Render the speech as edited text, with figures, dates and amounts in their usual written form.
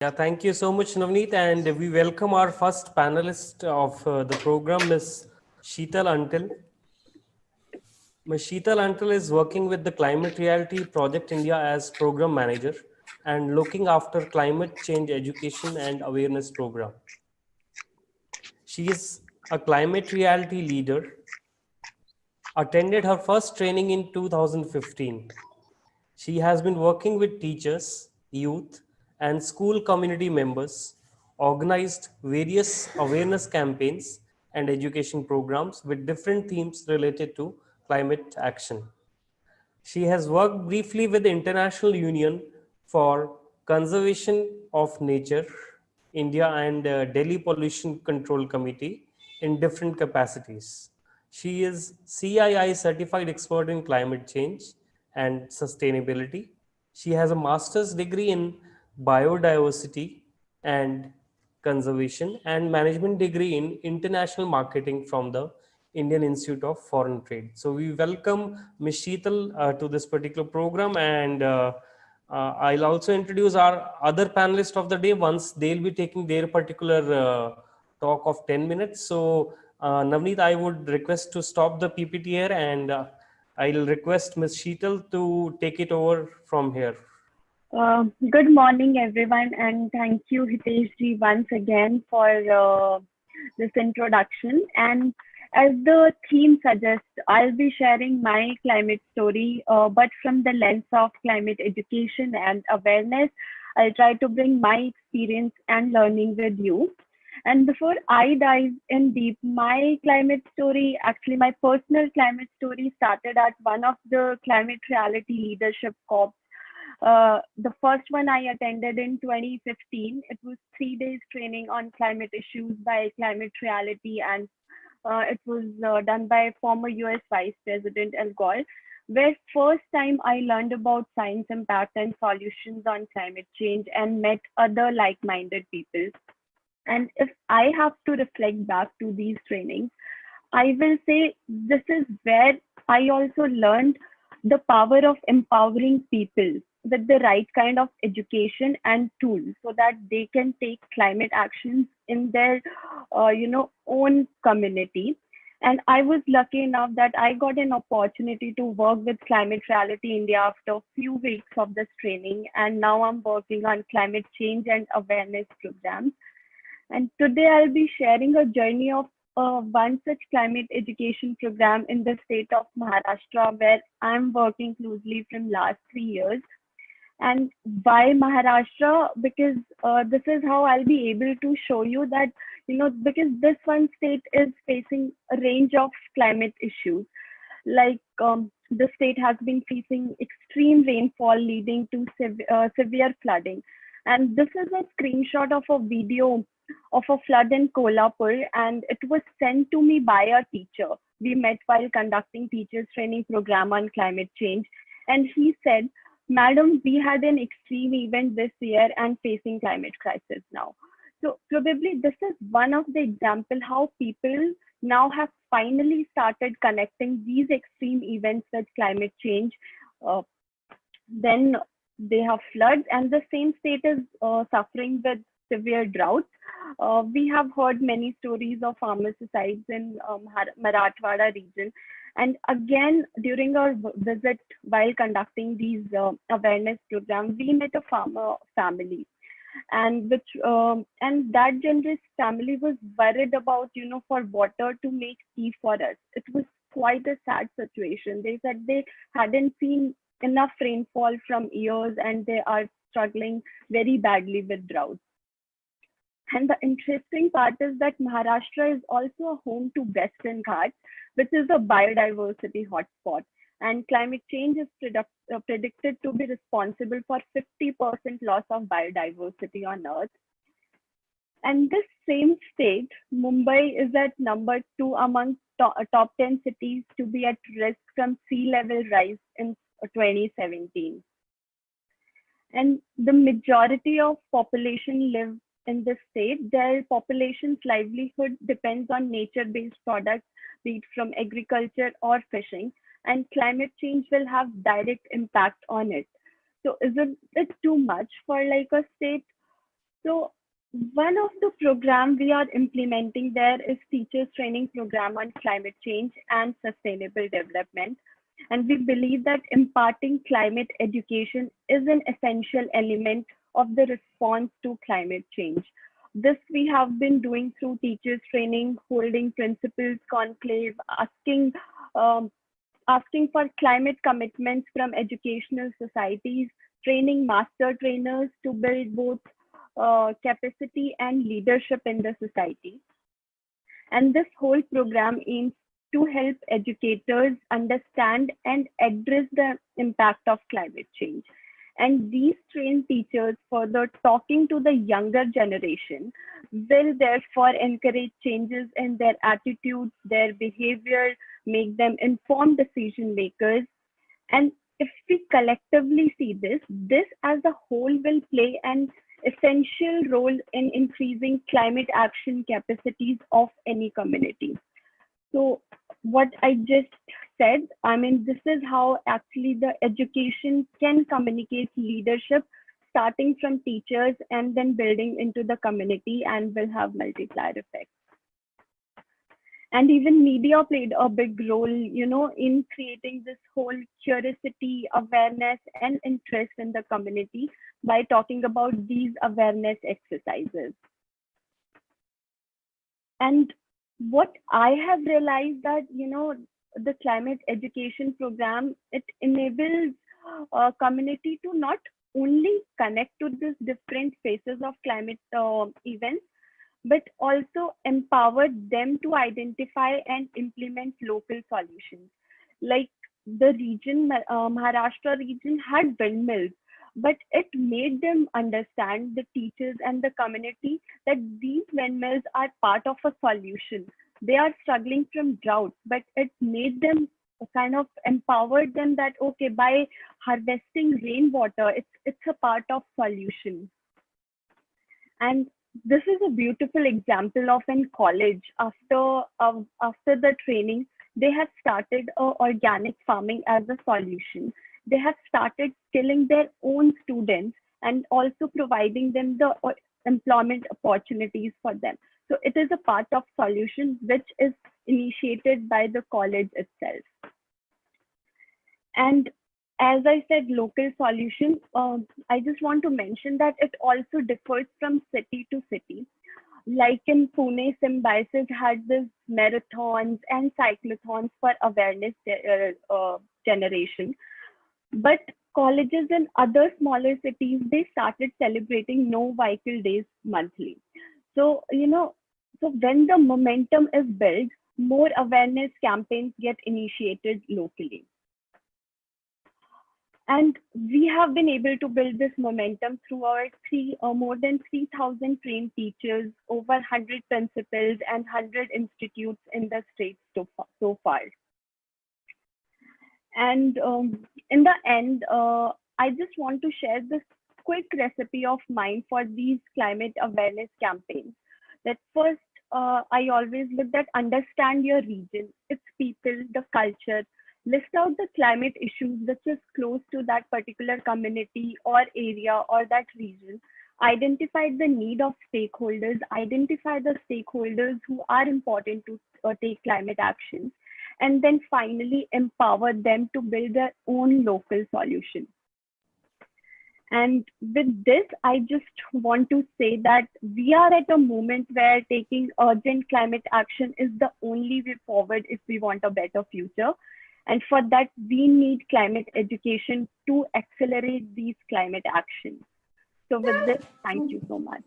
Yeah, thank you so much, Navneet. And we welcome our first panelist of the program, Ms. Sheetal Antil. Ms. Sheetal Antil is working with the Climate Reality Project India as program manager and looking after climate change education and awareness program. She is a climate reality leader, attended her first training in 2015. She has been working with teachers, youth, and school community members, organized various awareness campaigns and education programs with different themes related to climate action. She has worked briefly with the International Union for Conservation of Nature, India, and Delhi Pollution Control Committee in different capacities. She is CII certified expert in climate change and sustainability. She has a master's degree in biodiversity and conservation and management degree in international marketing from the Indian Institute of Foreign Trade. So we welcome Ms. Sheetal to this particular program, and I'll also introduce our other panelists of the day once they'll be taking their particular talk of 10 minutes. So Navneet, I would request to stop the PPT here, and I'll request Ms. Sheetal to take it over from here. Good morning, everyone, and thank you, Hitesh ji, once again for this introduction. And as the theme suggests, I'll be sharing my climate story, but from the lens of climate education and awareness. I'll try to bring my experience and learning with you. And before I dive in deep, my climate story, actually, my personal climate story started at one of the climate reality leadership corps. The first one I attended in 2015. It was 3 days training on climate issues by Climate Reality, and it was done by former US Vice President Al Gore, where first time I learned about science impact and solutions on climate change and met other like-minded people. And if I have to reflect back to these trainings, I will say this is where I also learned the power of empowering people with the right kind of education and tools so that they can take climate actions in their own community. And I was lucky enough that I got an opportunity to work with Climate Reality India after a few weeks of this training, and now I'm working on climate change and awareness programs. And today I'll be sharing a journey of one such climate education program in the state of Maharashtra, where I'm working closely from last 3 years. And why Maharashtra? Because this is how I'll be able to show you that, because this one state is facing a range of climate issues. Like the state has been facing extreme rainfall leading to severe flooding. And this is a screenshot of a video of a flood in Kolhapur, and it was sent to me by a teacher. We met while conducting teachers training program on climate change, and he said, "Madam, we had an extreme event this year and facing climate crisis now." So probably this is one of the example how people now have finally started connecting these extreme events with climate change. Uh, then they have floods, and the same state is suffering with severe droughts. We have heard many stories of farmer suicides in Marathwada region. And again, during our visit while conducting these awareness programs, we met a farmer family, and that generous family was worried about, for water to make tea for us. It was quite a sad situation. They said they hadn't seen enough rainfall from years, and they are struggling very badly with drought. And the interesting part is that Maharashtra is also a home to Western Ghats, which is a biodiversity hotspot. And climate change is predicted to be responsible for 50% loss of biodiversity on Earth. And this same state, Mumbai, is at number two among top 10 cities to be at risk from sea level rise in 2017. And the majority of population live in this state. Their population's livelihood depends on nature-based products, be it from agriculture or fishing, and climate change will have direct impact on it. So is it too much for like a state? So one of the program we are implementing there is teachers training program on climate change and sustainable development. And we believe that imparting climate education is an essential element of the response to climate change. This we have been doing through teachers training, holding principals conclave, um, asking for climate commitments from educational societies, training master trainers to build both capacity and leadership in the society. And this whole program aims to help educators understand and address the impact of climate change. And these trained teachers, further talking to the younger generation, will therefore encourage changes in their attitudes, their behavior, make them informed decision makers. And if we collectively see this as a whole will play an essential role in increasing climate action capacities of any community. So what I just said, I mean, this is how actually the education can communicate leadership, starting from teachers and then building into the community, and will have multiplier effects. And even media played a big role, in creating this whole curiosity, awareness, and interest in the community by talking about these awareness exercises. And what I have realized that, the climate education program, it enables a community to not only connect to these different phases of climate events, but also empower them to identify and implement local solutions. Like the region, Maharashtra region had windmills, but it made them understand, the teachers and the community, that these windmills are part of a solution. They are struggling from drought, but it made them kind of empowered them that okay, by harvesting rainwater, it's a part of solution. And this is a beautiful example of in college. After the training, they have started organic farming as a solution. They have started skilling their own students and also providing them the employment opportunities for them. So it is a part of solution which is initiated by the college itself. And as I said, local solution, I just want to mention that it also differs from city to city. Like in Pune, Symbiosis had this marathons and cyclothons for awareness generation. But colleges in other smaller cities, they started celebrating no vehicle days monthly. So, so when the momentum is built, more awareness campaigns get initiated locally. And we have been able to build this momentum through our more than 3,000 trained teachers, over 100 principals, and 100 institutes in the states so far. And in the end, I just want to share this quick recipe of mine for these climate awareness campaigns. That first, I always look at understand your region, its people, the culture, list out the climate issues which is close to that particular community or area or that region, identify the need of stakeholders, identify the stakeholders who are important to take climate action, and then finally empower them to build their own local solution. And with this, I just want to say that we are at a moment where taking urgent climate action is the only way forward if we want a better future. And for that, we need climate education to accelerate these climate actions. So with this, thank you so much.